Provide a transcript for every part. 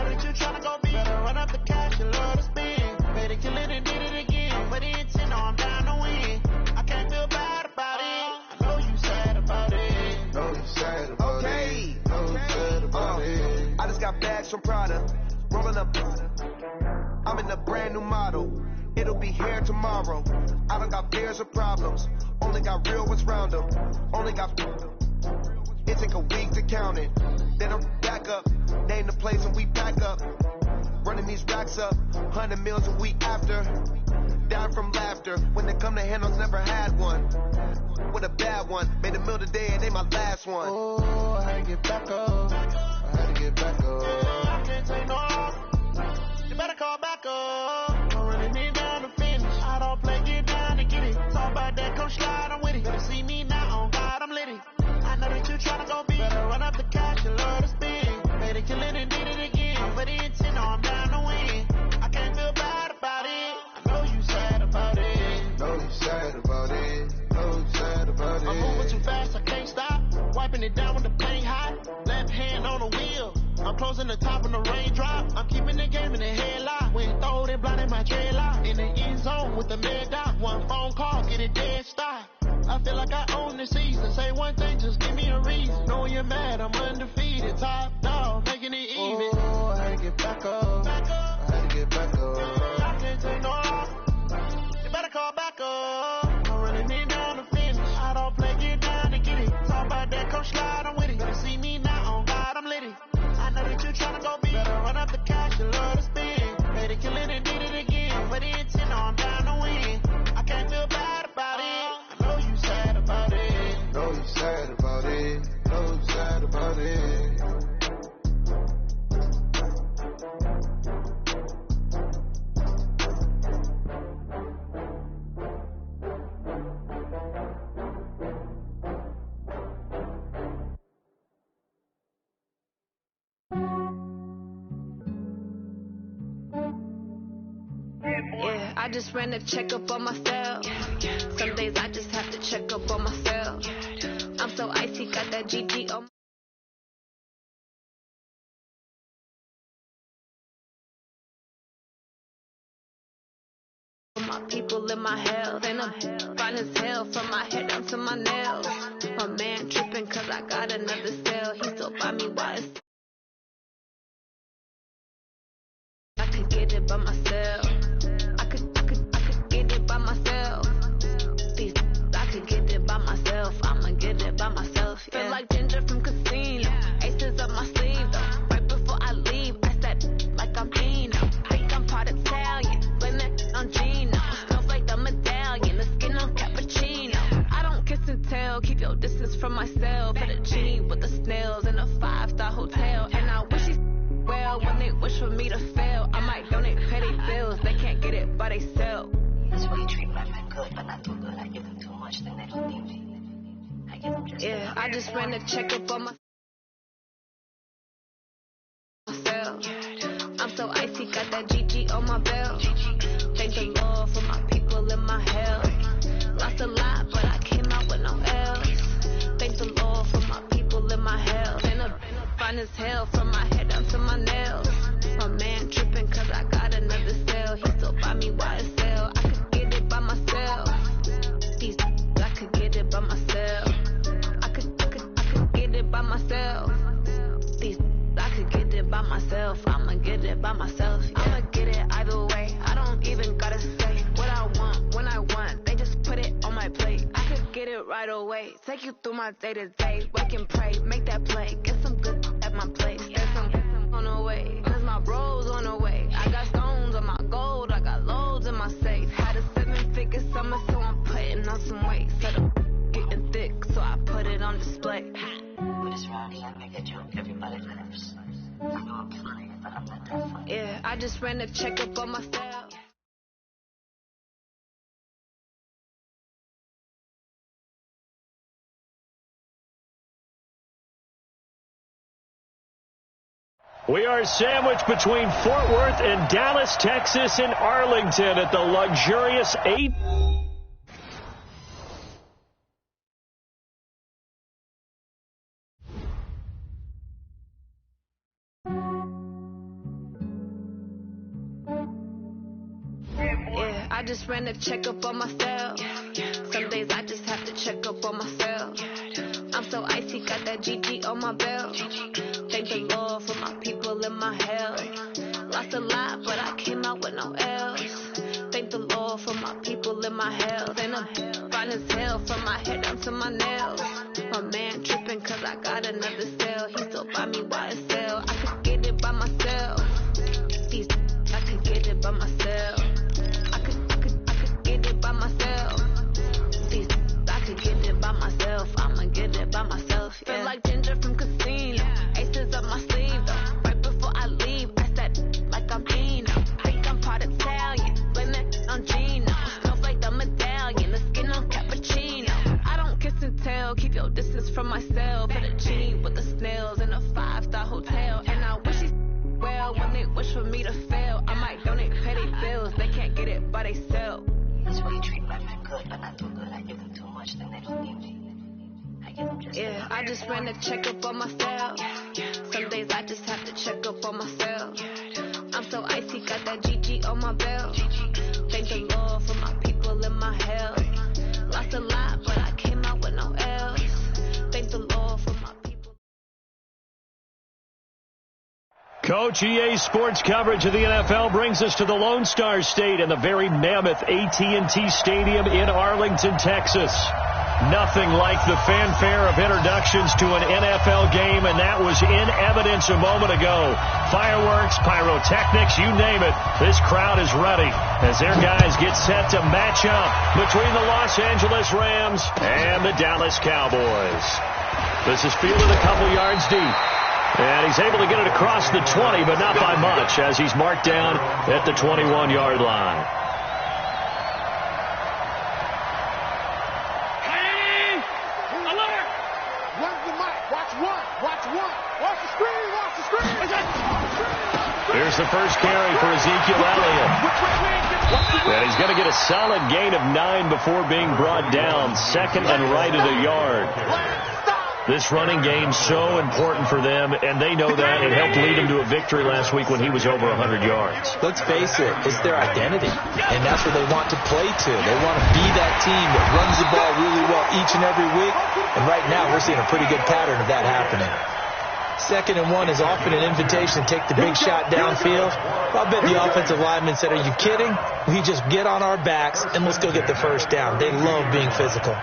that you tryna go big. Better run up the cash and love to spin. Better kill it and did it again. Put the intent, I'm down to win. I can't feel bad about it. I know you sad about it. Know you sad about it. Know you sad about it. I just got bags from Prada. Rolling up. I'm in a brand new model. It'll be here tomorrow. I don't got fears or problems. Only got real ones round them. Only got. It take a week to count it. Then I'm back up. Name the place and we back up. Running these racks up. 100 meals a week after. Down from laughter. When it come to handles, never had one. With a bad one. Made a meal today and they my last one. Oh, I had to get back up. I had to get back up. I can't take no loss. You better call back up. I'm running it down to finish. I don't play, get down to get it. Talk about that, come slide, I'm with it. Better see me now, on God, I'm litty. I know that you tryna go big. Better run up the cash and love to spin. Better kill it and did it again. Put the intent, I'm down to win. I can't feel bad about it. I know you sad about it. Know you sad about it. Know you sad about it. I'm moving too fast, I can't stop. Wiping it down when the paint hot. Left hand on the wheel. I'm closing the top when the raindrop. I'm keeping the game in the headlock. When throw it, blinding my dreadlock. In the end zone with the mid dot. One phone call, get it dead stop. I feel like I own the season. Say one thing, just give me a reason. Knowing you're mad, I'm undefeated. Top dog, making it even. Oh, I had to get back up. I had to get back up. I can't take no loss. You better call back up. I'm running it down to finish. I don't play, get down to get it. Talk about that, come slide, I'm with it. Better see me now, on God, I'm litty. I know that you tryna go big. Better run up the cash and love to spin. Better kill it and did it again. Put the intent, I'm down to win. I can't feel bad about it. I know you sad about it. Know you sad about it. Know you sad about it. Yeah, I just ran a checkup on myself. Some days I just have to check up on myself. I'm so icy, got that GG on my people in my health. And I'm fine as hell from my head down to my nails. My man tripping cause I got another cell. He still buy me wise. I could get it by myself. I could get it by myself. I could get it by myself. I'ma get it by myself. Yeah. Feel like Ginger from Casino. Aces up my sleeve though. Right before I leave, I said like I'm Dino. Think I'm part Italian. Blame it on Gino. Smells like the medallion. The skin on cappuccino. I don't kiss and tell. Keep your distance from myself. At a G with the snails in a 5-star hotel. And I wish he's well when they wish for me to fail. I might donate petty bills. They can't get it by themselves. That's why you treat women good, but not too good. I give them too much, then they don't need me. I give them just yeah, I just ran a checkup on myself. I'm so icy, got that GG on my belt. Thank the Lord for my people in my health. Lost a lot, but I came out with no L's. Thank the Lord for my people in my health. And I'm fine as hell from my head down to my nails. My man tripping cause I got another cell. He still buy me YSL. I could get it by myself. I could get it by myself. I could get it by myself. I could get it by myself. I'ma get it by myself. Yeah. I'ma get it either way. I don't even gotta say what I want when I want. They just put it on my plate. I could get it right away. Take you through my day to day. Wake and pray, make that play. Get some good at my place. There's some on the way. Cause my bro's on the way. I got stones on my gold. I got loads in my safe. Had a 7-figure summer, so I'm putting on some weight. Set up getting thick, so I put it on display. But it's around here, I make a joke, everybody laughs. I know I'm funny, but I'm not that funny. Yeah, I just ran a checkup on myself. We are sandwiched between Fort Worth and Dallas, Texas, and Arlington at the luxurious 8. I just ran a checkup on myself. Some days I just have to check up on myself. I'm so icy, got that GG on my belt. Thank the Lord for my people in my health. Lost a lot, but I came out with no L's. Thank the Lord for my people in my health. And I'm fine as hell from my head down to my nails. My man tripping cause I got another cell. He still buy me YSL. I could get it by myself. I could get it by myself. I could get it by myself. I could get it by myself. I'ma get it by myself. Yeah. Feel like Ginger from Casino. Aces up my sleeve though. Right before I leave, I said like I'm Eno. Think I'm part Italian. Blame it on Gino. Smells like the medallion. The skin on cappuccino. I don't kiss and tell. Keep your distance from myself. Put a G with the snails in a 5-star hotel. And I wish he well when they wish for me to fail. I might donate petty bills. They can't get it by themselves. That's why you treat my men good, but not too good. I give them too much, then they don't need me. I give them just yeah, I just ran a checkup on myself. Some days I just have to check up on myself. I'm so icy, got that GG on my belt. Thank the Lord for my people in my health. Lost a lot, but I came out with no L's. Thank the Lord for my people. Coach, EA Sports coverage of the NFL brings us to the Lone Star State and the very mammoth AT&T Stadium in Arlington, Texas. Nothing like the fanfare of introductions to an NFL game, and that was in evidence a moment ago. Fireworks, pyrotechnics, you name it. This crowd is ready as their guys get set to match up between the Los Angeles Rams and the Dallas Cowboys. This is fielded a couple yards deep. And he's able to get it across the 20, but not by much, as he's marked down at the 21-yard line. Hey! Alert! Where's the mic? Watch one. Watch one. Watch the screen. Watch the screen. Here's the first carry for Ezekiel Elliott. And he's going to get a solid gain of 9 before being brought down. Second and right at a yard. This running game's so important for them, and they know that. It helped lead them to a victory last week when he was over 100 yards. Let's face it, it's their identity, and that's what they want to play to. They want to be that team that runs the ball really well each and every week, and right now we're seeing a pretty good pattern of that happening. 2nd and 1 is often an invitation to take the big shot downfield. I bet the offensive lineman said, are you kidding? We just get on our backs, and let's go get the first down. They love being physical.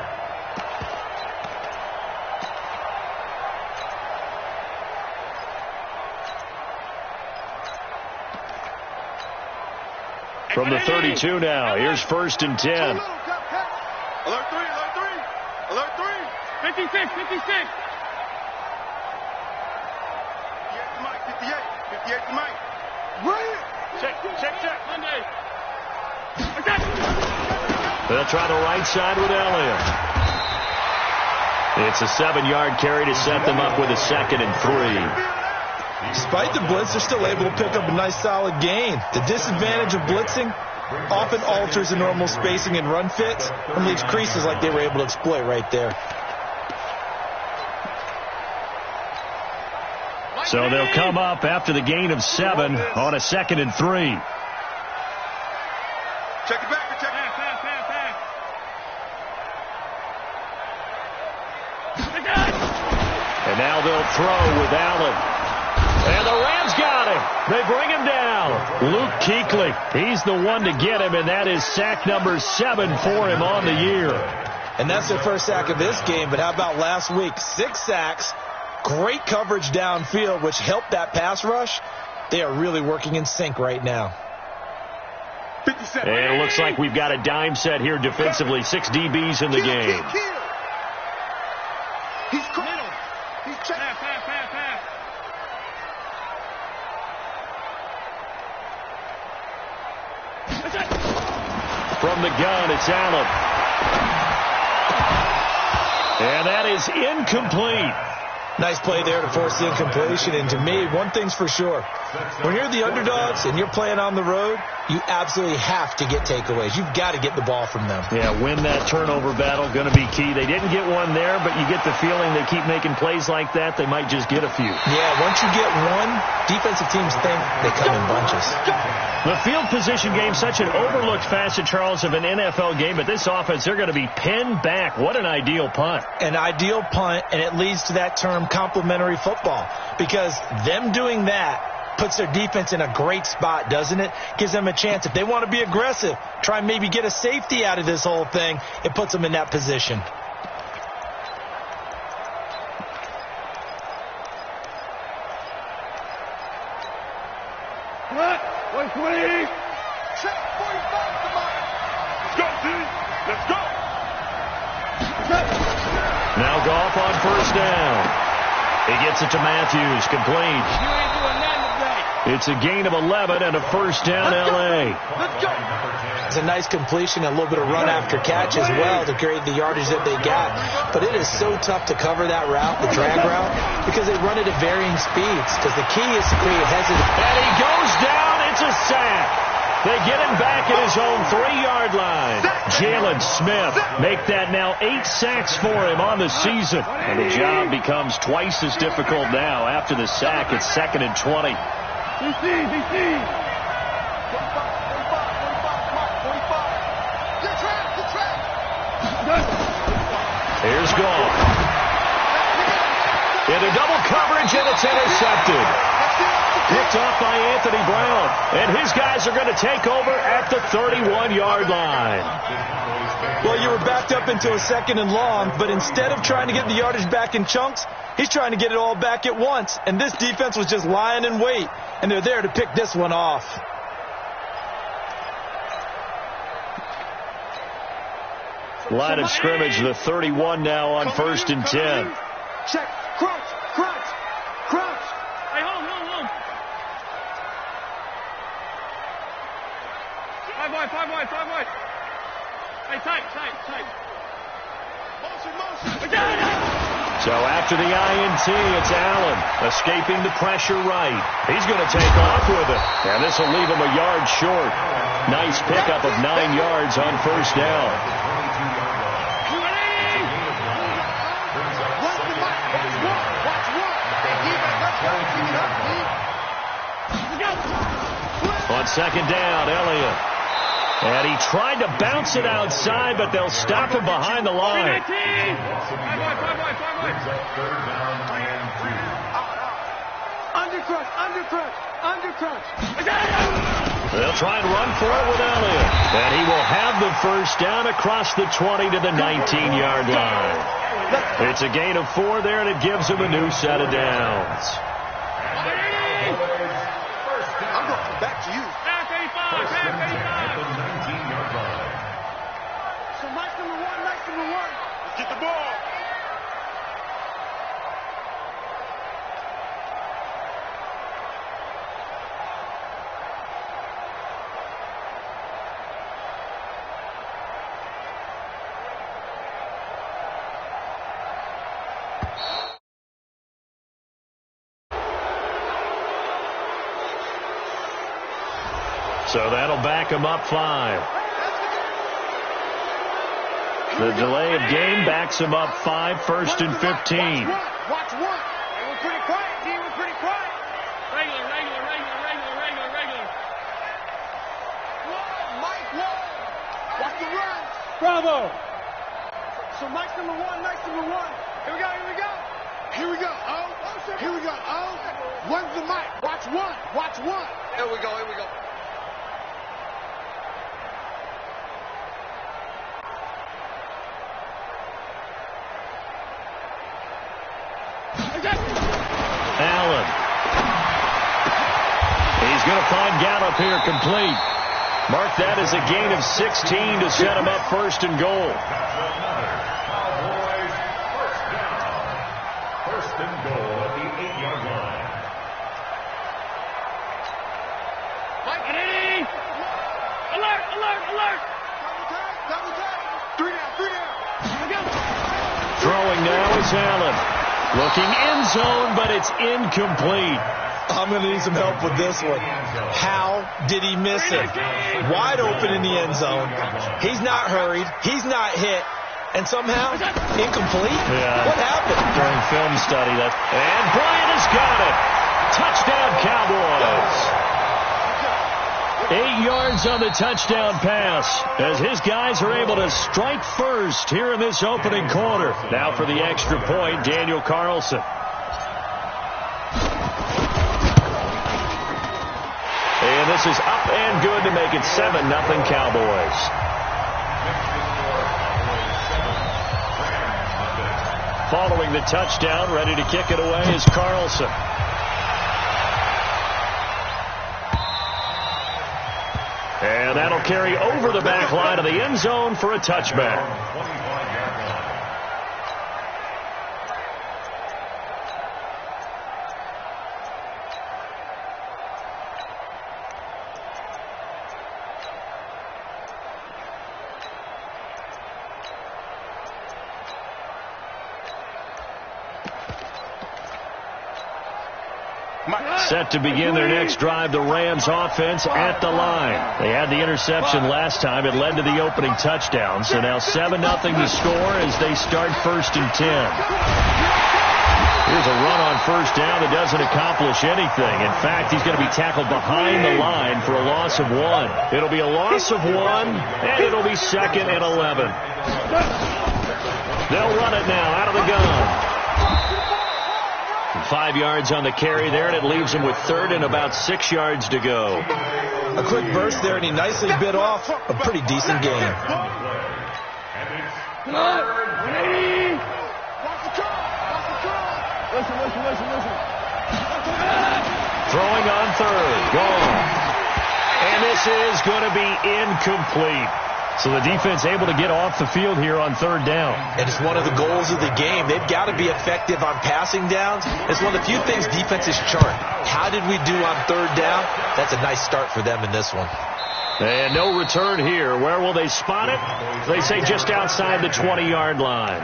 From the 32 now, here's 1st and 10. Alert 3, alert 3. Alert 3. 56, 56. 58 to Mike. Brilliant. Check. Monday. They'll try the right side with Elliott. It's a 7-yard carry to set them up with a 2nd and 3. Despite the blitz, they're still able to pick up a nice solid gain. The disadvantage of blitzing often alters the normal spacing and run fits and leaves creases like they were able to exploit right there. So they'll come up after the gain of 7 on a 2nd and 3. Check it back. Check it. And now they'll throw with Allen. And the Rams got him. They bring him down. Luke Kuechly, he's the one to get him, and that is sack number 7 for him on the year. And that's their first sack of this game, but how about last week? 6 sacks, great coverage downfield, which helped that pass rush. They are really working in sync right now. And it looks like we've got a dime set here defensively. 6 DBs in the game. He's middle. He's check. Pass. From the gun, it's Allen. And that is incomplete. Nice play there to force the incompletion. And to me, one thing's for sure. When you're the underdogs and you're playing on the road, you absolutely have to get takeaways. You've got to get the ball from them. Yeah, win that turnover battle, going to be key. They didn't get one there, but you get the feeling they keep making plays like that, they might just get a few. Yeah, once you get one, defensive teams think they come in bunches. The field position game, such an overlooked facet, Charles, of an NFL game, but this offense, they're going to be pinned back. What an ideal punt. An ideal punt, and it leads to that term complementary football, because them doing that puts their defense in a great spot, doesn't it? Gives them a chance. If they want to be aggressive, try and maybe get a safety out of this whole thing, it puts them in that position. What? 120. Check 45 to mine. Let's go, team. Let's go. Now Goff on first down. He gets it to Matthews, complete. You ain't doing nothing today. It's a gain of 11 and a first down, L.A. Let's go. It's a nice completion, a little bit of run after catch as well to create the yardage that they got. But it is so tough to cover that route, the drag route, because they run it at varying speeds. Because the key is to create hesitation. And he goes down. It's a sack. They get him back at his own 3-yard line. Jalen Smith make that now 8 sacks for him on the season. And the job becomes twice as difficult now. After the sack, it's 2nd and 20. DC. Here's Goff. Into double coverage, and it's intercepted. Picked off by Anthony Brown. And his guys are going to take over at the 31-yard line. Well, you were backed up into a 2nd and long, but instead of trying to get the yardage back in chunks, he's trying to get it all back at once. And this defense was just lying in wait, and they're there to pick this one off. Line of scrimmage, the 31 now on 1st and 10. Check. Crouch. Hey, hold. Five wide. Hey, tight. Motion. So after the INT, it's Allen escaping the pressure right. He's going to take off with it. And this will leave him a yard short. Nice pickup of 9 yards on first down. On 2nd down, Elliott. And he tried to bounce it outside, but they'll stop him behind the line. Undercrunch. They'll try and run for it with Elliott. And he will have the first down across the 20 to the 19-yard line. It's a gain of 4 there, and it gives him a new set of downs. I'm going back to you. Back 85. So Mike's number one. Let's get the ball. So that'll back him up 5. The delay of game backs him up 5, 1st and 15. Watch one. Hey, we're pretty quiet, D. We're pretty quiet. Regular. Mike, watch the run. Bravo. So Mike's number one. Here we go. Oh, one's the Mike. Watch one. Here we go. Allen. He's going to find Gallup here complete. Mark that as a gain of 16 to set him up 1st and goal. First and goal at the 8-yard line. Alert. Throwing now is Allen. Looking end zone, but it's incomplete. I'm going to need some help with this one. How did he miss it? Wide open in the end zone. He's not hurried. He's not hit. And somehow, incomplete? Yeah. What happened? During film study. And Bryant has got it. Touchdown, Cowboys. 8 yards on the touchdown pass as his guys are able to strike first here in this opening quarter. Now for the extra point, Daniel Carlson. And this is up and good to make it 7-0 Cowboys. Following the touchdown, ready to kick it away is Carlson. And that'll carry over the back line of the end zone for a touchback. Set to begin their next drive, the Rams offense at the line. They had the interception last time. It led to the opening touchdown. So now 7-0 to score as they start 1st and 10. Here's a run on first down that doesn't accomplish anything. In fact, he's going to be tackled behind the line for a loss of 1. It'll be a loss of 1, and it'll be 2nd and 11. They'll run it now out of the gun. 5 yards on the carry there, and it leaves him with 3rd and about 6 yards to go. A quick burst there, and he nicely bit off a pretty decent gain. Throwing on 3rd. Gone. And this is going to be incomplete. So the defense able to get off the field here on 3rd down. And it's one of the goals of the game. They've got to be effective on passing downs. It's one of the few things defenses chart. How did we do on 3rd down? That's a nice start for them in this one. And no return here. Where will they spot it? They say just outside the 20-yard line.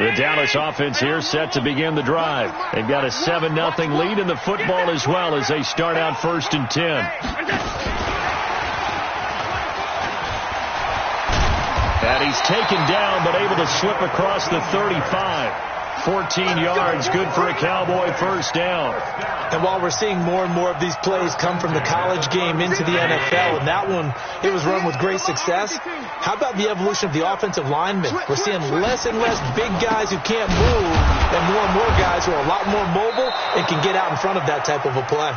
The Dallas offense here set to begin the drive. They've got a 7-0 lead in the football as well as they start out 1st and 10. And he's taken down but able to slip across the 35. 14 yards, good for a Cowboy first down. And while we're seeing more and more of these plays come from the college game into the NFL, and that one, it was run with great success, how about the evolution of the offensive linemen? We're seeing less and less big guys who can't move and more guys who are a lot more mobile and can get out in front of that type of a play.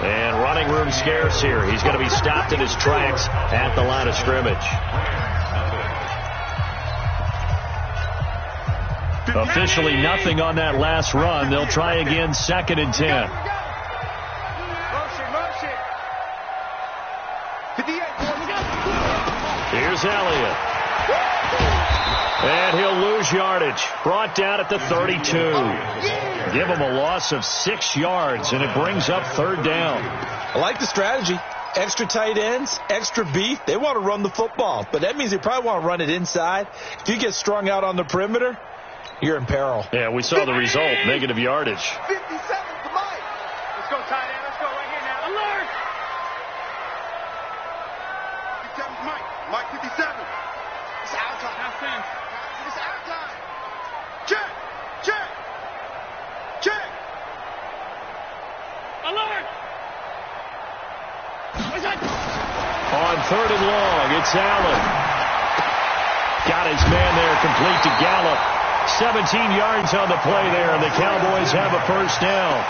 And running room scarce here. He's going to be stopped in his tracks at the line of scrimmage. Officially nothing on that last run. They'll try again 2nd and 10. Here's Elliott. And he'll lose yardage. Brought down at the 32. Give him a loss of 6 yards, and it brings up 3rd down. I like the strategy. Extra tight ends, extra beef. They want to run the football, but that means they probably want to run it inside. If you get strung out on the perimeter, you're in peril. Yeah, we saw the result. Negative yardage. 57 to Mike. Let's go, tight end. Let's go right here now. Alert! 57 to Mike. Mike 57. It's our time. It's our time. Check. Check. Check. Alert! On 3rd and long, it's Allen. Got his man there, complete to Gallup. 17 yards on the play there, and the Cowboys have a first down.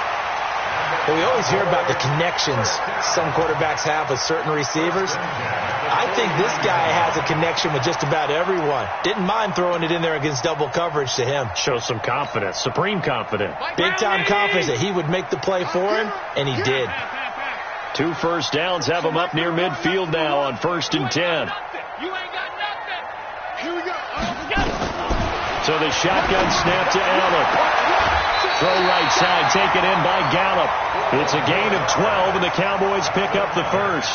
Well, we always hear about the connections some quarterbacks have with certain receivers. I think this guy has a connection with just about everyone. Didn't mind throwing it in there against double coverage to him. Shows some confidence, supreme confidence. Big-time confidence that he would make the play for him, and he did. 2 first downs have him up near midfield now on 1st and 10. You ain't got nothing. So the shotgun snap to Allen. Throw right side, taken in by Gallup. It's a gain of 12, and the Cowboys pick up the first.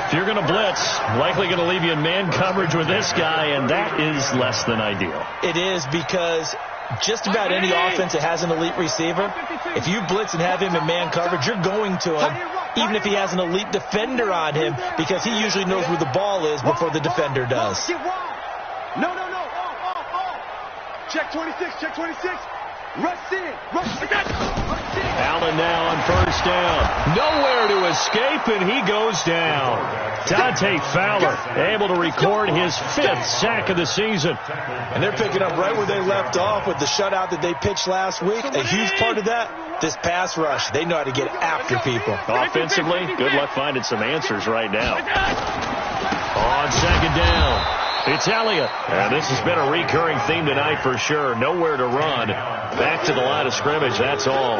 If you're going to blitz, likely going to leave you in man coverage with this guy, and that is less than ideal. It is, because just about any offense that has an elite receiver, if you blitz and have him in man coverage, you're going to him, even if he has an elite defender on him, because he usually knows where the ball is before the defender does. No. Check 26, check 26. Rush in. Allen now on first down. Nowhere to escape, and he goes down. Dante Fowler able to record his 5th sack of the season. And they're picking up right where they left off with the shutout that they pitched last week. A huge part of that, this pass rush. They know how to get after people. Offensively, good luck finding some answers right now. On second down, it's Elliott. And this has been a recurring theme tonight for sure. Nowhere to run. Back to the line of scrimmage, that's all.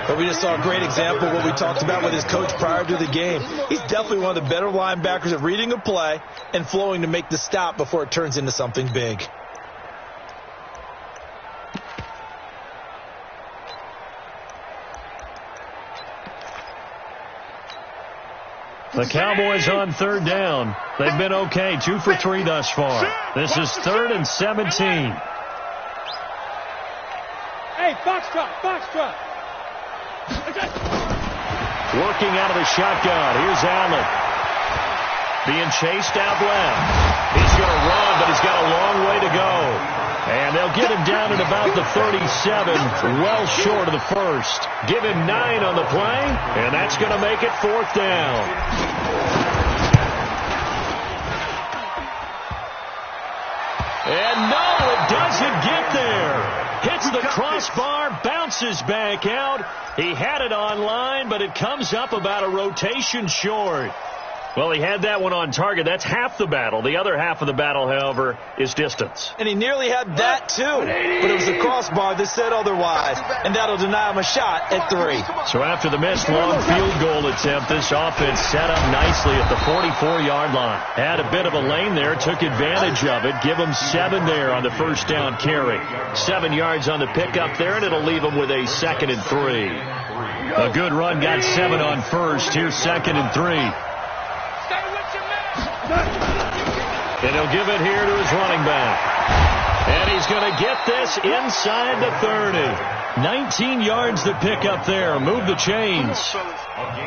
But we just saw a great example of what we talked about with his coach prior to the game. He's definitely one of the better linebackers at reading a play and flowing to make the stop before it turns into something big. The Cowboys on third down. They've been okay, 2 for 3 thus far. This is 3rd and 17. Hey, box drop. Working out of the shotgun. Here's Allen. Being chased out left. He's going to run, but he's got a long way to go. And they'll get him down at about the 37, well short of the first. Give him 9 on the play, and that's going to make it 4th down. And no, it doesn't get there. Hits the crossbar, bounces back out. He had it on line, but it comes up about a rotation short. Well, he had that one on target. That's half the battle. The other half of the battle, however, is distance. And he nearly had that, too. But it was the crossbar that said otherwise. And that'll deny him a shot at 3. So after the missed long field goal attempt, this offense set up nicely at the 44-yard line. Had a bit of a lane there, took advantage of it. Give him 7 there on the first down carry. 7 yards on the pickup there, and it'll leave him with a 2nd and 3. A good run, got 7 on first. Here's 2nd and 3. And he'll give it here to his running back. And he's going to get this inside the 30. 19 yards to pick up there. Move the chains.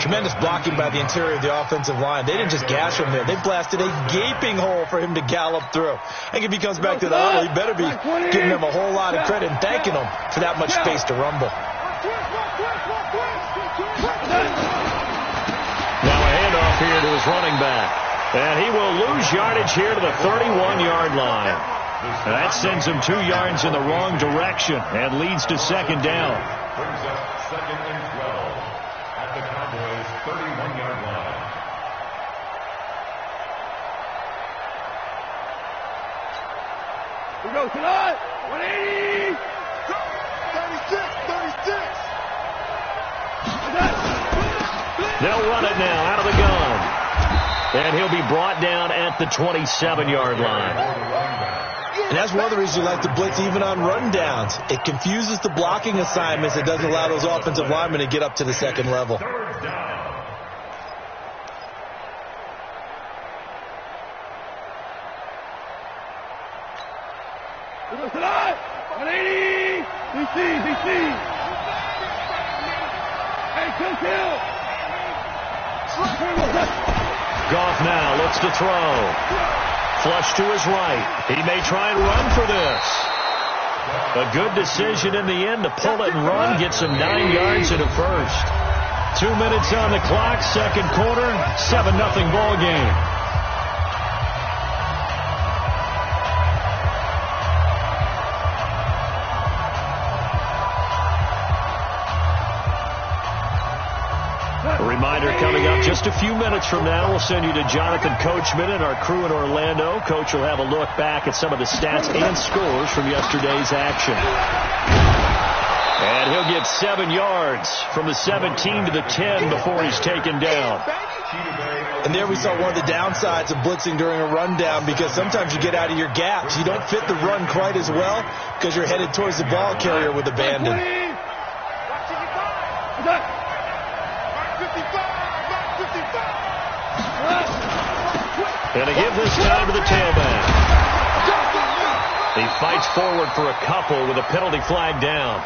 Tremendous blocking by the interior of the offensive line. They didn't just gash him there. They blasted a gaping hole for him to gallop through. I think if he comes back to the huddle, he better be giving them a whole lot of credit and thanking them for that much space to rumble. Now a handoff here to his running back. And he will lose yardage here to the 31-yard line. And that sends him 2 yards in the wrong direction and leads to 2nd down. Brings up 2nd and 12 at the Cowboys' 31-yard line. We go tonight. 180. 36. They'll run it now out of the gun. And he'll be brought down at the 27-yard line. And that's one of the reasons you like to blitz even on rundowns. It confuses the blocking assignments. It doesn't allow those offensive linemen to get up to the 2nd level. 3rd down. Tonight. 180. BC. Hey, kill. Goff now looks to throw. Flush to his right. He may try and run for this. A good decision in the end to pull it and run. Gets him 9 yards in a first. 2 minutes on the clock, 2nd quarter, 7-0 ball game. A reminder coming up just a few minutes from now, we'll send you to Jonathan Coachman and our crew in Orlando. Coach will have a look back at some of the stats and scores from yesterday's action. And he'll get 7 yards from the 17 to the 10 before he's taken down. And there we saw one of the downsides of blitzing during a rundown, because sometimes you get out of your gaps. You don't fit the run quite as well because you're headed towards the ball carrier with abandon. Going to give this time to the tailback. He fights forward for a couple with a penalty flag down.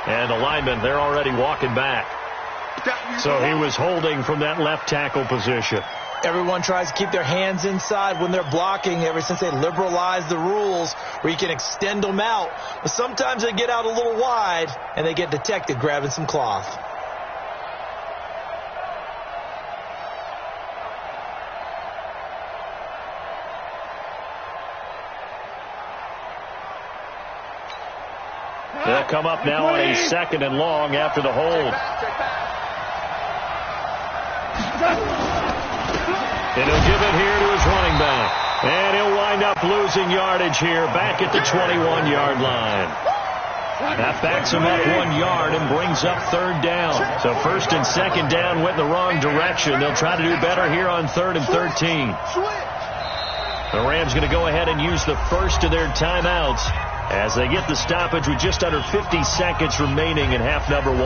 And the linemen, they're already walking back. So he was holding from that left tackle position. Everyone tries to keep their hands inside when they're blocking ever since they liberalized the rules where you can extend them out. But sometimes they get out a little wide and they get detected grabbing some cloth. They'll come up now on a 2nd and long after the hold. And he'll give it here to his running back. And he'll wind up losing yardage here back at the 21-yard line. That backs him up 1 yard and brings up 3rd down. So 1st and 2nd down went in the wrong direction. They'll try to do better here on 3rd and 13. The Rams going to go ahead and use the first of their timeouts as they get the stoppage with just under 50 seconds remaining in half number 1.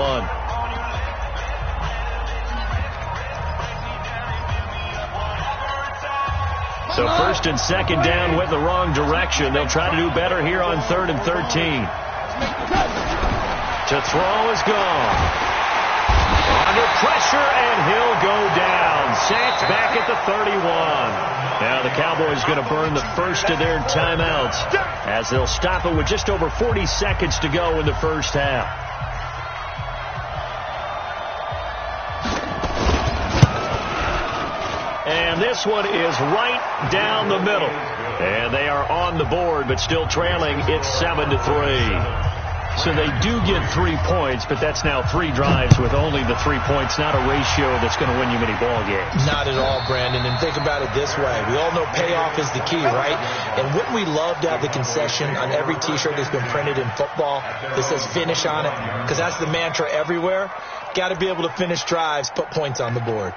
So 1st and 2nd down went the wrong direction. They'll try to do better here on 3rd and 13. To throw is gone. Under pressure, and he'll go down. Sacked back at the 31. Now the Cowboys going to burn the first of their timeouts as they'll stop it with just over 40 seconds to go in the first half. And this one is right down the middle. And they are on the board, but still trailing. It's 7-3. So they do get 3 points, but that's now 3 drives with only the 3 points, not a ratio that's going to win you many ball games. Not at all, Brandon. And think about it this way. We all know payoff is the key, right? And wouldn't we love to have the concession on every T-shirt that's been printed in football that says finish on it? Because that's the mantra everywhere. Got to be able to finish drives, put points on the board.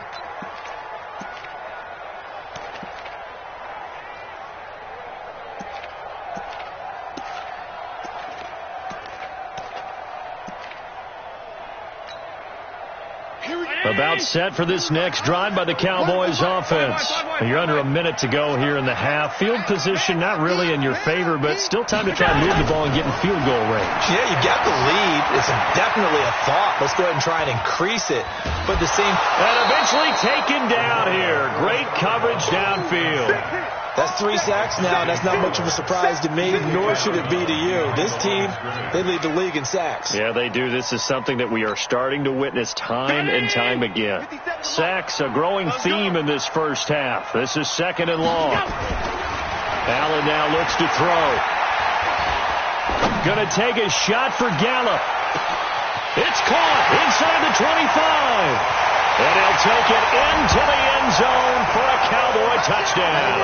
About set for this next drive by the Cowboys offense. You're under a minute to go here in the half. Field position not really in your favor, but still time to try to move the ball and get in field goal range. Yeah, you got the lead. It's definitely a thought. Let's go ahead and try and increase it. But the same... And eventually taken down here. Great coverage downfield. That's 3 sacks now, and that's not much of a surprise to me, nor should it be to you. This team, they lead the league in sacks. Yeah, they do. This is something that we are starting to witness time and time again. Sacks, a growing theme in this first half. This is 2nd and long. Allen now looks to throw. Going to take a shot for Gallup. It's caught inside the 25. And he'll take it into the end zone for a Cowboy touchdown.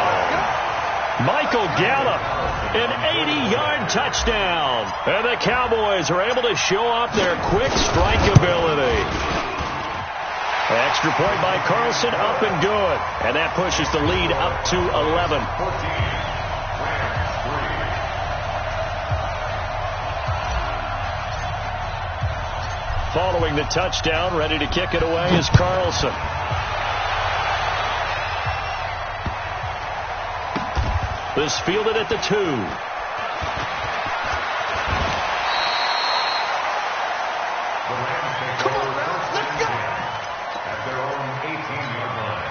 Michael Gallup, an 80-yard touchdown. And the Cowboys are able to show off their quick strike ability. Extra point by Carlson, up and good. And that pushes the lead up to 11. Following the touchdown, ready to kick it away is Carlson. This fielded at the 2. Come on, man, let's go. At their own 18-yard line.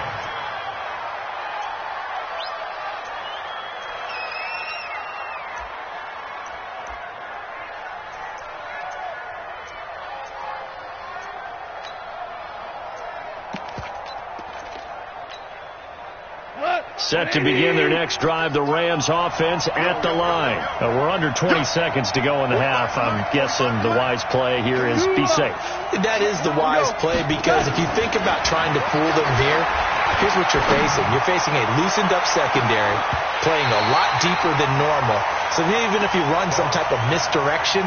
Set to begin their next drive, the Rams offense at the line. We're under 20 seconds to go in the half. I'm guessing the wise play here is be safe. That is the wise play, because if you think about trying to fool them here, Here's what you're facing. You're facing a loosened-up secondary, playing a lot deeper than normal. So even if you run some type of misdirection,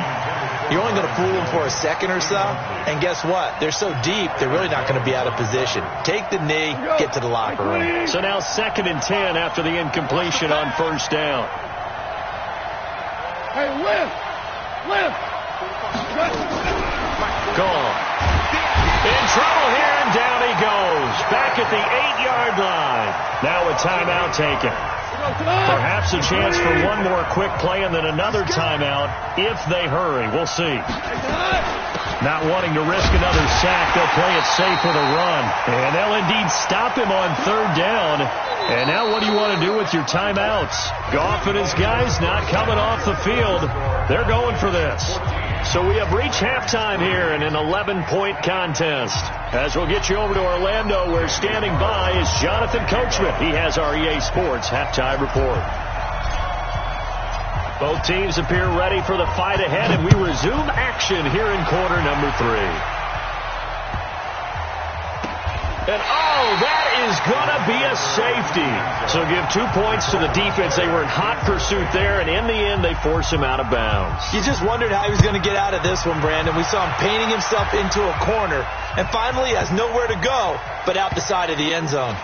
you're only going to fool them for a second or so. And guess what? They're so deep, they're really not going to be out of position. Take the knee, get to the locker room. So now 2nd and 10 after the incompletion on first down. Hey, lift. Gone. In trouble here, and down he goes. Back at the 8-yard line. Now a timeout taken. Perhaps a chance for one more quick play and then another timeout if they hurry. We'll see. Not wanting to risk another sack, they'll play it safe with a run. And they'll indeed stop him on 3rd down. And now what do you want to do with your timeouts? Goff and his guys not coming off the field. They're going for this. So we have reached halftime here in an 11-point contest. As we'll get you over to Orlando, where standing by is Jonathan Coachman. He has our EA Sports halftime report. Both teams appear ready for the fight ahead, and we resume action here in quarter number 3. And, that is going to be a safety. So give 2 points to the defense. They were in hot pursuit there, and in the end, they force him out of bounds. You just wondered how he was going to get out of this one, Brandon. We saw him painting himself into a corner, and finally has nowhere to go but out the side of the end zone.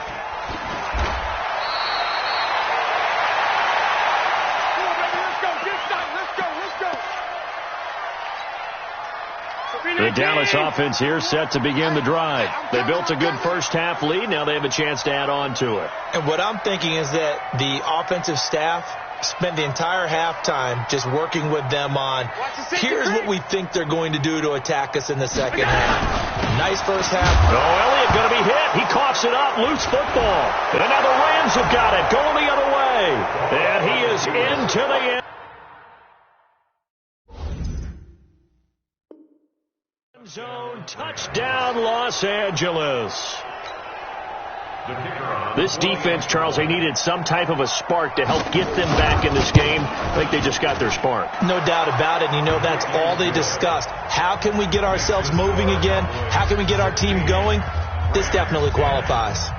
The Dallas offense here set to begin the drive. They built a good first-half lead. Now they have a chance to add on to it. And what I'm thinking is that the offensive staff spent the entire halftime just working with them on, here's what we think they're going to do to attack us in the second half. Nice first half. Elliott going to be hit. He coughs it up. Loose football. And now the Rams have got it. Going the other way. And he is into the end. Zone touchdown, Los Angeles. This defense, Charles, they needed some type of a spark to help get them back in this game. I think they just got their spark. No doubt about it. You know, that's all they discussed. How can we get ourselves moving again? How can we get our team going? This definitely qualifies.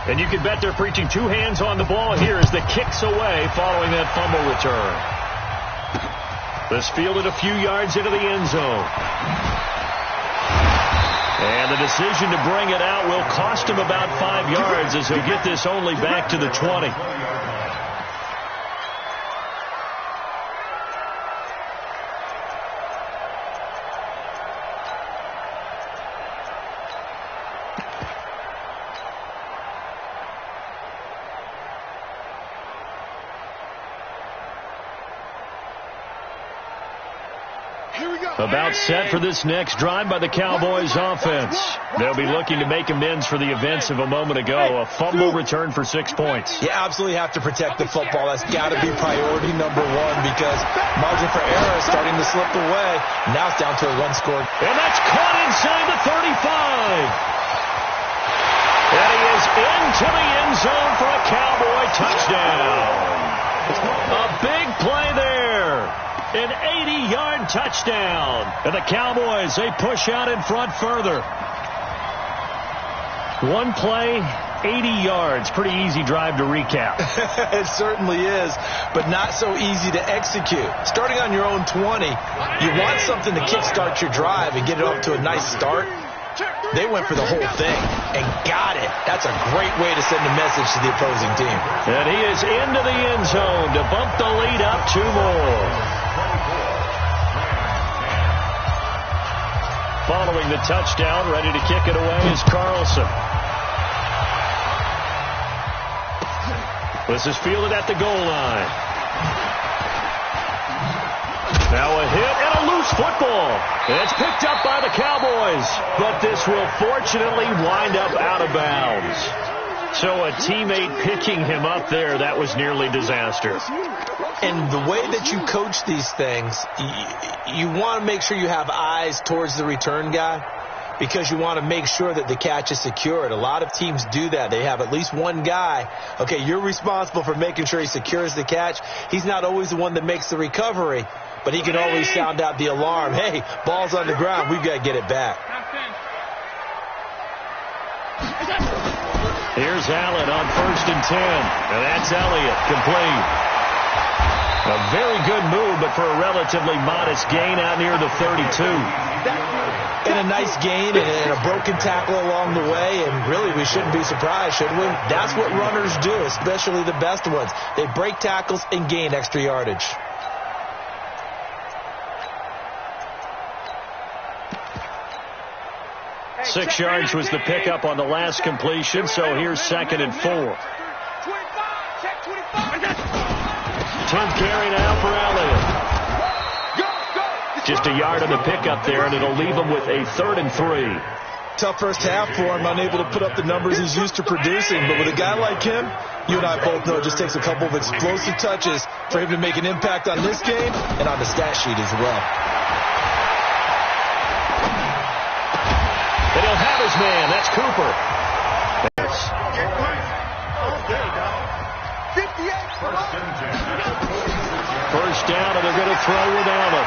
And you can bet they're preaching 2 hands on the ball here as the kick's away following that fumble return. This fielded a few yards into the end zone. And the decision to bring it out will cost him about 5 yards as he'll get this only back to the 20. About set for this next drive by the Cowboys offense. They'll be looking to make amends for the events of a moment ago. A fumble return for 6 points. You absolutely have to protect the football. That's got to be priority number 1 because margin for error is starting to slip away. Now it's down to a 1-score. And that's caught inside the 35. And he is into the end zone for a Cowboy touchdown. A big play there. An 80-yard touchdown. And the Cowboys, they push out in front further. One play, 80 yards. Pretty easy drive to recap. It certainly is, but not so easy to execute. Starting on your own 20, you want something to kickstart your drive and get it off to a nice start. They went for the whole thing and got it. That's a great way to send a message to the opposing team. And he is into the end zone to bump the lead up 2 more. Following the touchdown, ready to kick it away is Carlson. This is fielded at the goal line. Now a hit and a loose football. And it's picked up by the Cowboys. But this will fortunately wind up out of bounds. So a teammate picking him up there, that was nearly disaster. And the way that you coach these things, you want to make sure you have eyes towards the return guy. because you want to make sure that the catch is secured. A lot of teams do that. They have at least one guy. Okay, you're responsible for making sure he secures the catch. He's not always the one that makes the recovery, but he can always sound out the alarm. Hey, ball's on the ground. We've got to get it back. Here's Allen on 1st and 10. And that's Elliott, complete. A very good move, but for a relatively modest gain out near the 32. And a nice gain and a broken tackle along the way, and really we shouldn't be surprised, should we? That's what runners do, especially the best ones. They break tackles and gain extra yardage. Six yards was the pickup on the last completion, so here's 2nd and 4. 10th carry now for Elliott. Just a yard on the pickup there, and it'll leave him with a 3rd and 3. Tough first half for him, unable to put up the numbers he's used to producing. But with a guy like him, you and I both know it just takes a couple of explosive touches for him to make an impact on this game and on the stat sheet as well. And he'll have his man. That's Cooper. First down, and they're going to throw without him.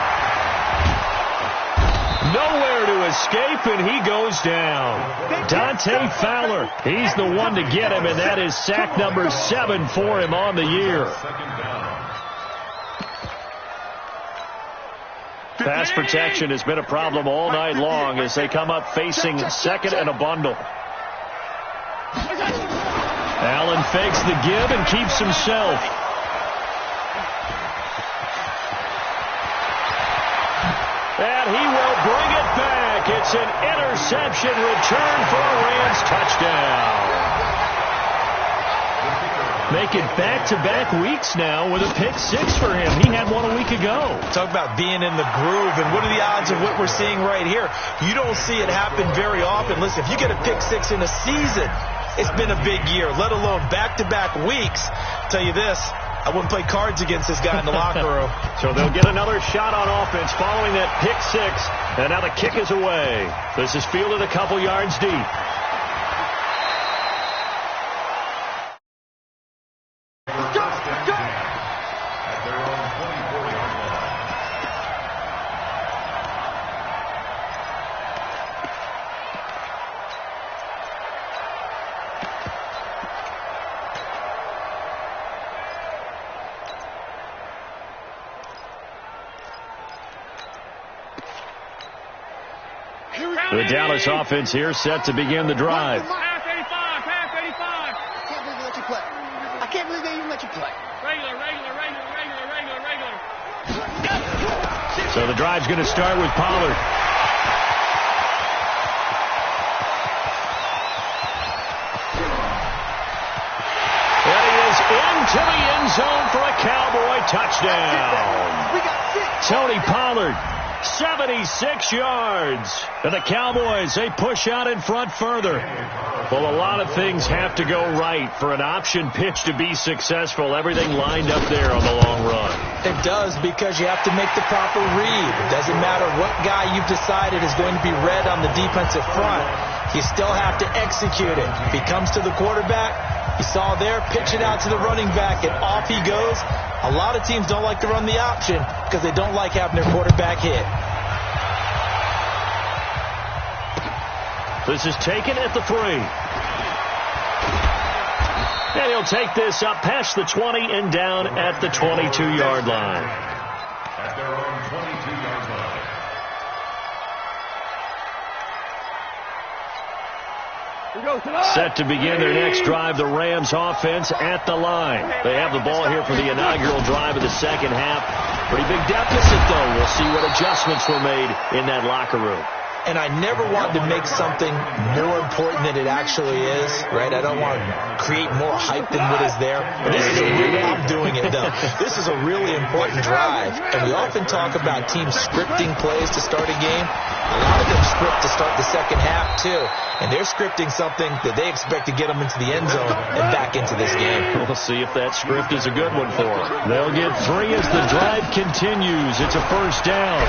Nowhere to escape, and he goes down. Dante Fowler, he's the one to get him, and that is sack number 7 for him on the year. Pass protection has been a problem all night long as they come up facing 2nd and a bundle. Allen fakes the give and keeps himself. And he will bring it back. It's an interception return for a Rams touchdown. Make it back-to-back weeks now with a pick 6 for him. He had one a week ago. Talk about being in the groove, and what are the odds of what we're seeing right here? You don't see it happen very often. Listen, if you get a pick 6 in a season, it's been a big year, let alone back-to-back weeks. I'll tell you this, I wouldn't play cards against this guy in the locker room. So they'll get another shot on offense following that pick 6, and now the kick is away. This is fielded a couple yards deep. The Dallas offense here set to begin the drive. Pass 85, pass 85. I can't believe they even let you play. Regular. So the drive's going to start with Pollard. And he is into the end zone for a Cowboy touchdown. Tony Pollard. 76 yards. And the Cowboys, they push out in front further. Well, a lot of things have to go right for an option pitch to be successful. Everything lined up there on the long run. It does, because you have to make the proper read. It doesn't matter what guy you've decided is going to be read on the defensive front. You still have to execute it. If he comes to the quarterback, you saw there, pitch it out to the running back, and off he goes. A lot of teams don't like to run the option because they don't like having their quarterback hit. This is taken at the 3. And he'll take this up past the 20 and down at the 22-yard line. At their own 22-yard line. Set to begin their next drive, the Rams offense at the line. They have the ball here for the inaugural drive of the second half. Pretty big deficit, though. We'll see what adjustments were made in that locker room. And I never want to make something more important than it actually is, right? I don't want to create more hype than what is there. But I'm doing it, though. This is a really important drive. And we often talk about teams scripting plays to start a game. A lot of them script to start the second half, too. And they're scripting something that they expect to get them into the end zone and back into this game. We'll see if that script is a good one for them. They'll get 3 as the drive continues. It's a first down.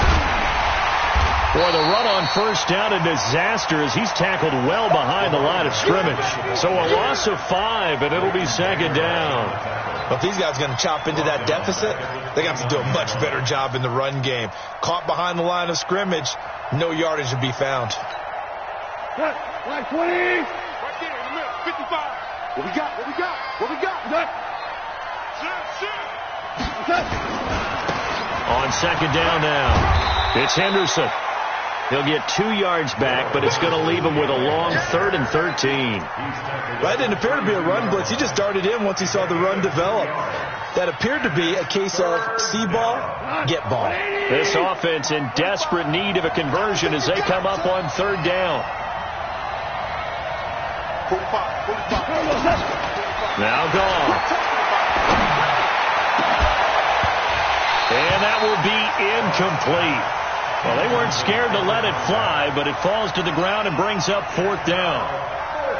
Boy, the run on first down a disaster as he's tackled well behind the line of scrimmage. So a loss of 5, and it'll be second down. Well, if these guys are going to chop into that deficit, they got to do a much better job in the run game. Caught behind the line of scrimmage, no yardage to be found. Right 20. Right there in the middle, 55. What we got? What we got? What we got? On second down now, it's Henderson. He'll get 2 yards back, but it's going to leave him with a long 3rd and 13. That didn't appear to be a run blitz. He just darted in once he saw the run develop. That appeared to be a case of see ball, get ball. This offense in desperate need of a conversion as they come up on 3rd down. 45. Now gone. And that will be incomplete. Well, they weren't scared to let it fly, but it falls to the ground and brings up 4th down.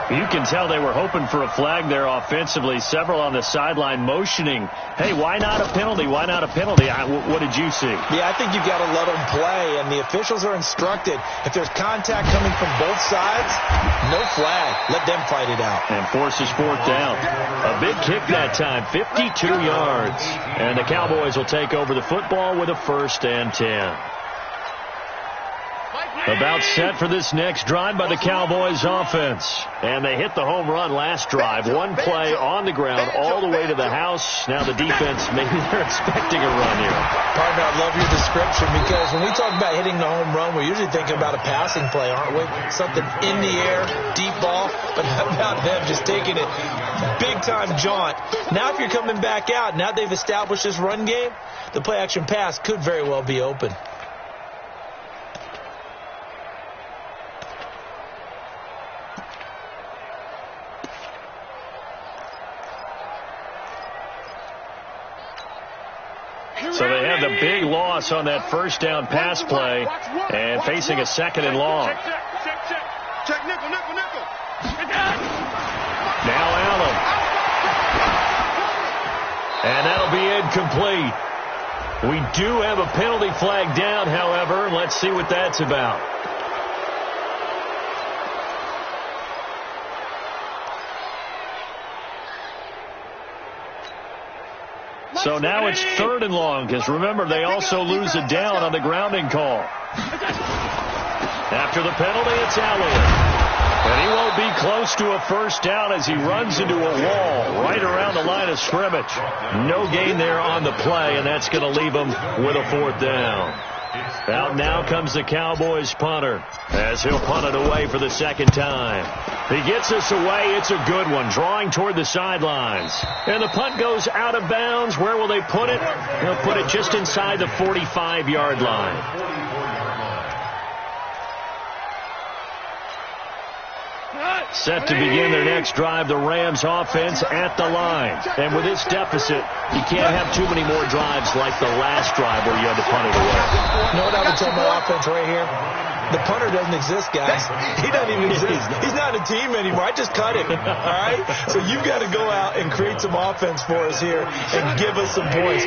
You can tell they were hoping for a flag there offensively. Several on the sideline motioning, hey, why not a penalty? Why not a penalty? What did you see? Yeah, I think you've got to let them play, and the officials are instructed. If there's contact coming from both sides, no flag. Let them fight it out. And forces 4th down. A big kick that time, 52 yards. And the Cowboys will take over the football with a 1st and 10. About set for this next drive by the Cowboys offense. And they hit the home run last drive. One play on the ground all the way to the house. Now the defense, maybe they're expecting a run here. Partner, I love your description because when we talk about hitting the home run, we're usually thinking about a passing play, aren't we? Something in the air, deep ball. But how about them just taking it big-time jaunt? Now if you're coming back out, now they've established this run game, the play-action pass could very well be open. So they had the big loss on that first down pass play and facing a 2nd and long. Check nickel. Now Allen. And that'll be incomplete. We do have a penalty flag down, however. Let's see what that's about. So now it's 3rd and long, because remember, they also lose a down on the grounding call. After the penalty, it's Elliott. And he won't be close to a 1st down as he runs into a wall right around the line of scrimmage. No gain there on the play, and that's going to leave him with a 4th down. Out now comes the Cowboys punter as he'll punt it away for the 2nd time. He gets us away. It's a good one, drawing toward the sidelines. And the punt goes out of bounds. Where will they put it? They'll put it just inside the 45-yard line. Set to begin their next drive, the Rams offense at the line. And with this deficit, you can't have too many more drives like the last drive where you had to punt it away. You know what I would tell my offense right here? The punter doesn't exist, guys. He doesn't even exist. He's not a team anymore. I just cut him. All right? So you've got to go out and create some offense for us here and give us some points.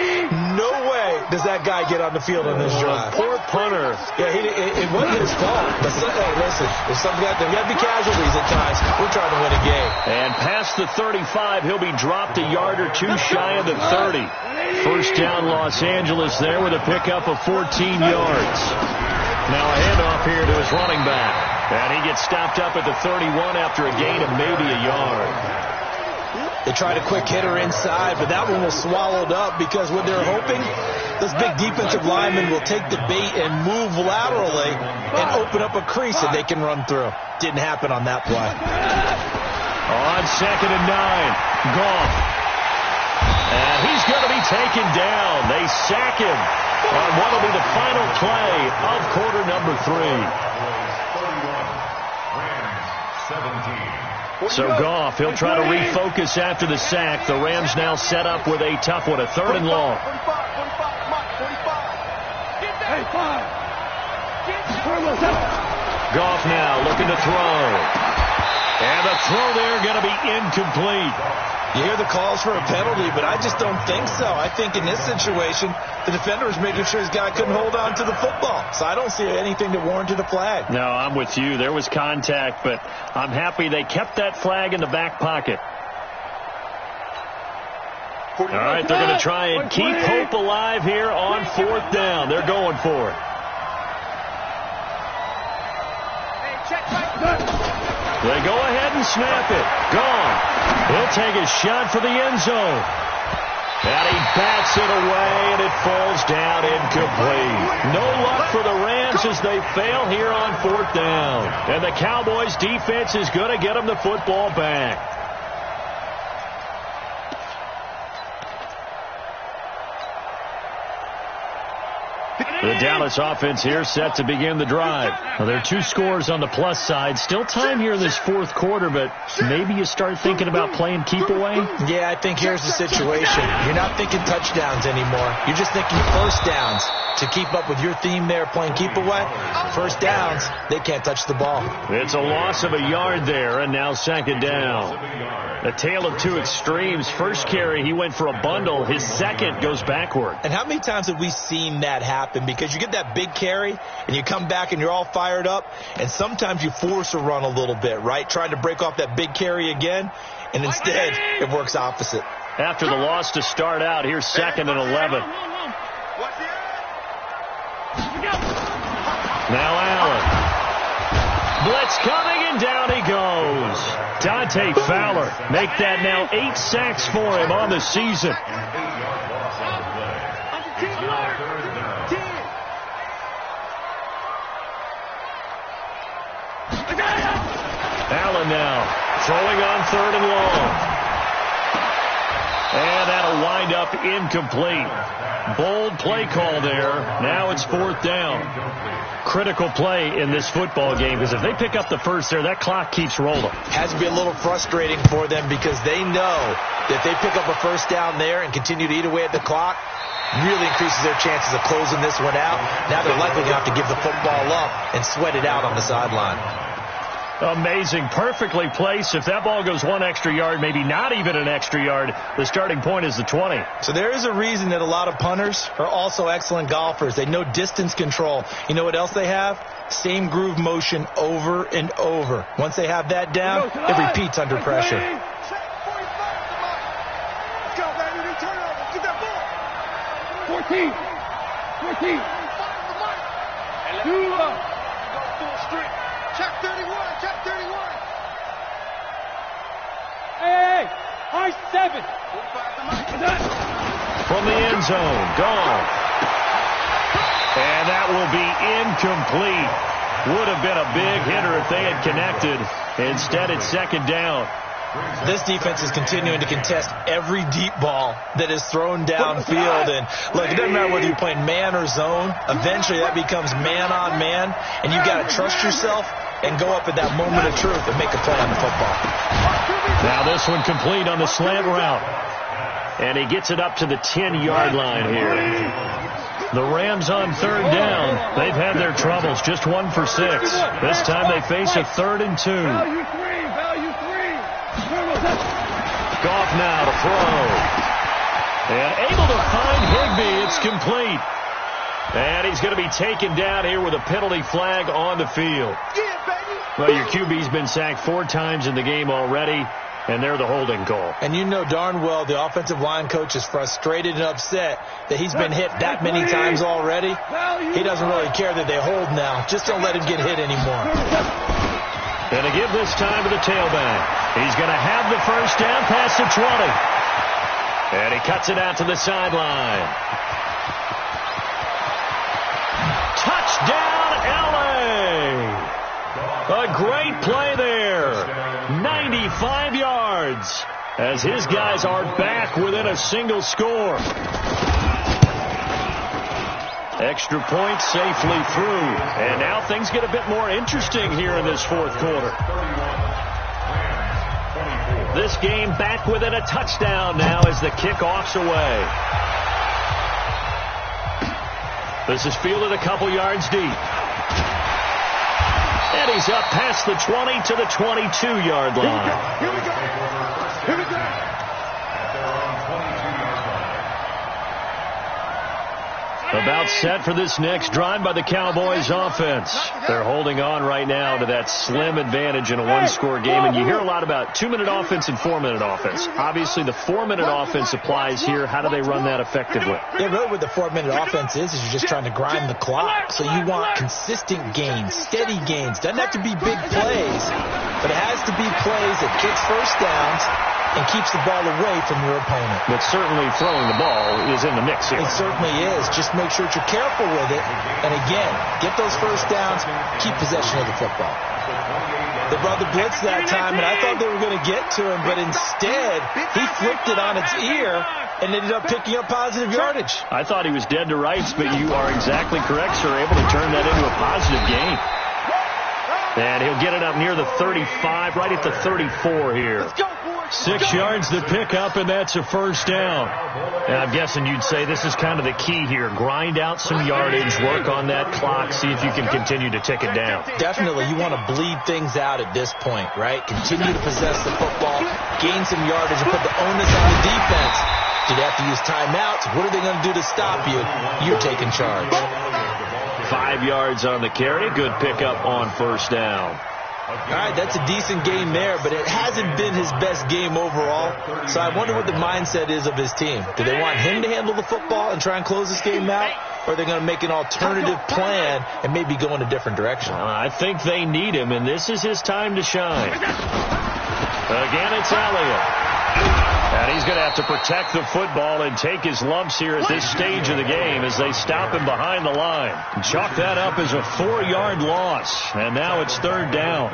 No way does that guy get on the field on this drive. Poor punter. Yeah, it wasn't his fault. But hey, listen, there's there got to be casualties at times. We're trying to win a game. And past the 35, he'll be dropped a yard or two shy of the 30. 1st down, Los Angeles there with a pickup of 14 yards. Now a handoff here to his running back. And he gets stopped up at the 31 after a gain of maybe a yard. They tried a quick hitter inside, but that one was swallowed up because what they're hoping, this big defensive lineman will take the bait and move laterally and open up a crease that they can run through. Didn't happen on that play. On 2nd and 9, Goff. And he's going to be taken down. They sack him on what will be the final play of quarter number 3. So Goff, he'll try to refocus after the sack. The Rams now set up with a tough one, a 3rd and long. Goff now looking to throw. And the throw there going to be incomplete. You hear the calls for a penalty, but I just don't think so. I think in this situation, the defender was making sure his guy couldn't hold on to the football. So I don't see anything that warranted a flag. No, I'm with you. There was contact, but I'm happy they kept that flag in the back pocket. All right, they're going to try and keep hope alive here on 4th down. They're going for it. They go ahead and snap it. Gone. He'll take a shot for the end zone. And he bats it away, and it falls down incomplete. No luck for the Rams as they fail here on 4th down. And the Cowboys' defense is going to get them the football back. The Dallas offense here set to begin the drive. Well, there are 2 scores on the plus side. Still time here in this 4th quarter, but maybe you start thinking about playing keep away? Yeah, I think here's the situation. You're not thinking touchdowns anymore. You're just thinking first downs. To keep up with your theme there, playing keep away, first downs, they can't touch the ball. It's a loss of a yard there, and now 2nd down. A tale of 2 extremes. First carry, he went for a bundle. His second goes backward. And how many times have we seen that happen? Because you get that big carry, and you come back and you're all fired up, and sometimes you force a run a little bit, right? Trying to break off that big carry again, and instead it works opposite. After the loss to start out, here's 2nd and 11. Now Allen. Blitz coming, and down he goes. Dante Fowler make that now 8 sacks for him on the season. Allen now throwing on 3rd and long. And that'll wind up incomplete. Bold play call there. Now it's 4th down. Critical play in this football game, because if they pick up the first there, that clock keeps rolling. Has to be a little frustrating for them, because they know that if they pick up a first down there and continue to eat away at the clock, really increases their chances of closing this one out. Now they're likely going to have to give the football up and sweat it out on the sideline. Amazing. Perfectly placed. If that ball goes 1 extra yard, maybe not even an extra yard, the starting point is the 20. So there is a reason that a lot of punters are also excellent golfers. They know distance control. You know what else they have? Same groove motion over and over. Once they have that down, it repeats under pressure. Let's go, baby. Turn over. Get that ball. 14. 14. Full street. Check 31. Check 31. Hey. High 7. From the end zone. Gone. And that will be incomplete. Would have been a big hitter if they had connected. Instead, it's 2nd down. This defense is continuing to contest every deep ball that is thrown downfield. And look, it doesn't matter whether you're playing man or zone. Eventually, that becomes man on man. And you've got to trust yourself and go up at that moment of truth and make a play on the football. Now this one complete on the slant route. And he gets it up to the 10-yard line here. The Rams on 3rd down. They've had their troubles. Just 1 for 6. This time they face a 3rd and 2. Value 3. Goff now to throw. And able to find Higbee. It's complete. And he's going to be taken down here with a penalty flag on the field. Well, your QB's been sacked 4 times in the game already, and they're the holding call. And you know darn well the offensive line coach is frustrated and upset that he's been hit that many times already. He doesn't really care that they hold now. Just don't let him get hit anymore. And to give this time to the tailback. He's going to have the first down past the 20. And he cuts it out to the sideline. Touchdown, L.A. A great play there. 95 yards as his guys are back within a single score. Extra point safely through. And now things get a bit more interesting here in this 4th quarter. This game back within a touchdown now as the kickoff's away. This is fielded a couple yards deep. And he's up past the 20 to the 22-yard line. Here we go. About set for this next drive by the Cowboys offense. They're holding on right now to that slim advantage in a one-score game, and you hear a lot about 2-minute offense and 4-minute offense. Obviously, the 4-minute offense applies here. How do they run that effectively? Yeah, really what the 4-minute offense is you're just trying to grind the clock. So you want consistent gains, steady gains. Doesn't have to be big plays, but it has to be plays that gets first downs and keeps the ball away from your opponent. But certainly throwing the ball is in the mix here. It certainly is. Just make sure that you're careful with it. And again, get those first downs, keep possession of the football. They brought the blitz that time, and I thought they were going to get to him, but instead, he flipped it on its ear and ended up picking up positive yardage. I thought he was dead to rights, but you are exactly correct, sir. Able to turn that into a positive gain. And he'll get it up near the 35, right at the 34 here. 6 yards to pick up, and that's a first down. And I'm guessing you'd say this is kind of the key here. Grind out some yardage, work on that clock, see if you can continue to tick it down. Definitely. You want to bleed things out at this point, right? Continue to possess the football, gain some yardage, and put the onus on the defense. Did you have to use timeouts? What are they going to do to stop you? You're taking charge. 5 yards on the carry. Good pickup on first down. All right, that's a decent game there, but it hasn't been his best game overall. So I wonder what the mindset is of his team. Do they want him to handle the football and try and close this game out? Or are they going to make an alternative plan and maybe go in a different direction? I think they need him, and this is his time to shine. Again, it's Elliott. And he's going to have to protect the football and take his lumps here at this stage of the game as they stop him behind the line. Chalk that up as a 4-yard loss. And now it's third down.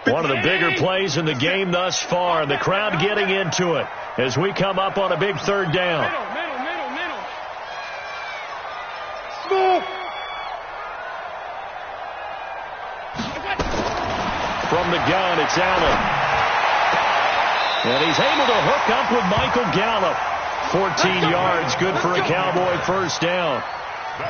One of the bigger plays in the game thus far. The crowd getting into it as we come up on a big third down. Middle. Smooth. From the gun, it's Allen. And he's able to hook up with Michael Gallup. 14 yards, good for a Cowboy first down.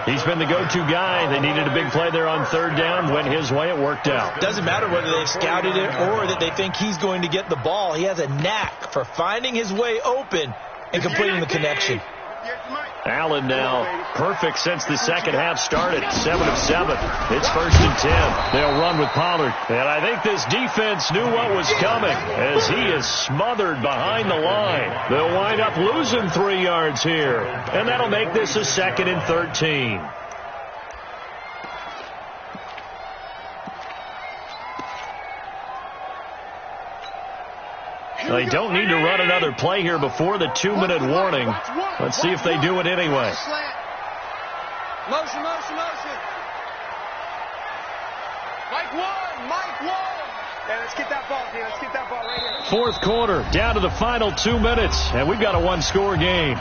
He's been the go-to guy. They needed a big play there on third down. Went his way. It worked out. Doesn't matter whether they've scouted it or that they think he's going to get the ball. He has a knack for finding his way open and completing the connection. Allen now perfect since the second half started. 7 of 7. It's 1st and 10. They'll run with Pollard. And I think this defense knew what was coming as he is smothered behind the line. They'll wind up losing 3 yards here. And that'll make this a 2nd and 13. They don't need to run another play here before the 2-minute warning. Let's see if they do it anyway. Motion. Mike one. Yeah, let's get that ball, dude. Let's get that ball right here. Fourth quarter, down to the final 2 minutes, and we've got a one-score game.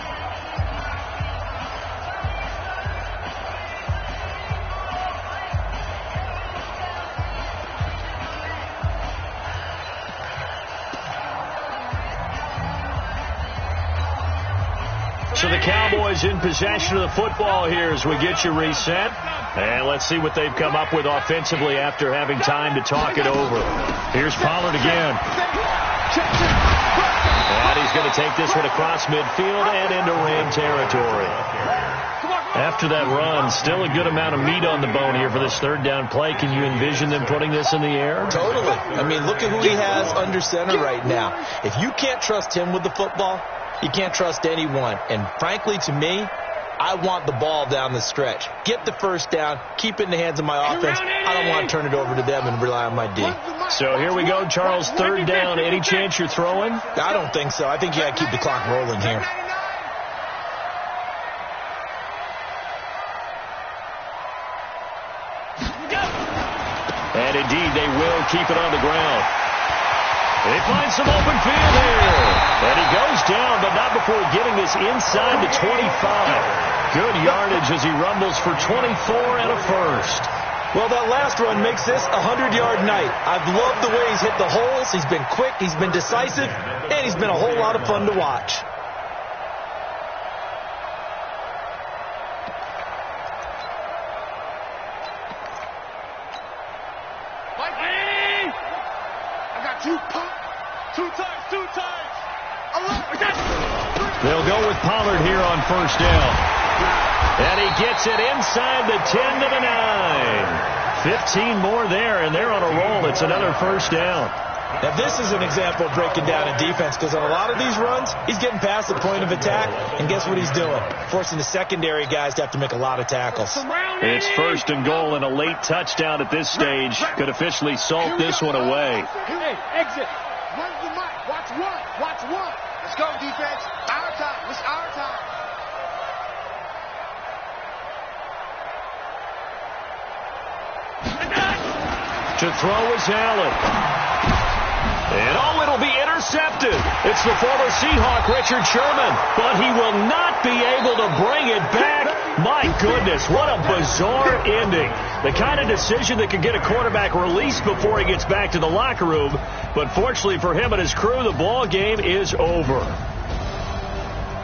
So the Cowboys in possession of the football here as we get you reset. And let's see what they've come up with offensively after having time to talk it over. Here's Pollard again. And he's going to take this one across midfield and into Ram territory. After that run, still a good amount of meat on the bone here for this third down play. Can you envision them putting this in the air? Totally. I mean, look at who he has under center right now. If you can't trust him with the football, you can't trust anyone. And frankly, to me, I want the ball down the stretch. Get the first down. Keep it in the hands of my offense. I don't want to turn it over to them and rely on my D. So here we go, Charles. Third down. Any chance you're throwing? I don't think so. I think you got to keep the clock rolling here. And indeed, they will keep it on the ground. They find some open field here. And he goes down, but not before getting this inside the 25. Good yardage as he rumbles for 24 and a first. Well, that last run makes this a 100-yard night. I've loved the way he's hit the holes. He's been quick, he's been decisive, and he's been a whole lot of fun to watch. They'll go with Pollard here on first down. And he gets it inside the 10 to the 9. 15 more there, and they're on a roll. It's another first down. Now, this is an example of breaking down in defense, because on a lot of these runs, he's getting past the point of attack, and guess what he's doing? Forcing the secondary guys to have to make a lot of tackles. It's first and goal, and a late touchdown at this stage could officially salt this one away. Hey, exit. Run the mic. Watch one. Watch one. Let's go, defense. Our time. It's our time. To throw is Allen. And it'll be intercepted. It's the former Seahawk, Richard Sherman. But he will not be able to bring it back. My goodness, what a bizarre ending. The kind of decision that could get a quarterback released before he gets back to the locker room. But fortunately for him and his crew, the ball game is over.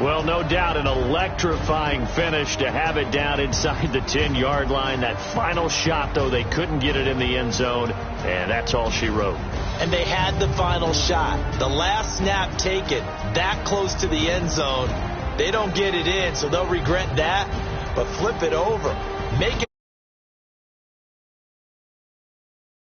Well, no doubt an electrifying finish to have it down inside the 10-yard line. That final shot, though, they couldn't get it in the end zone, and that's all she wrote. And they had the final shot. The last snap taken that close to the end zone. They don't get it in, so they'll regret that, but flip it over. Make it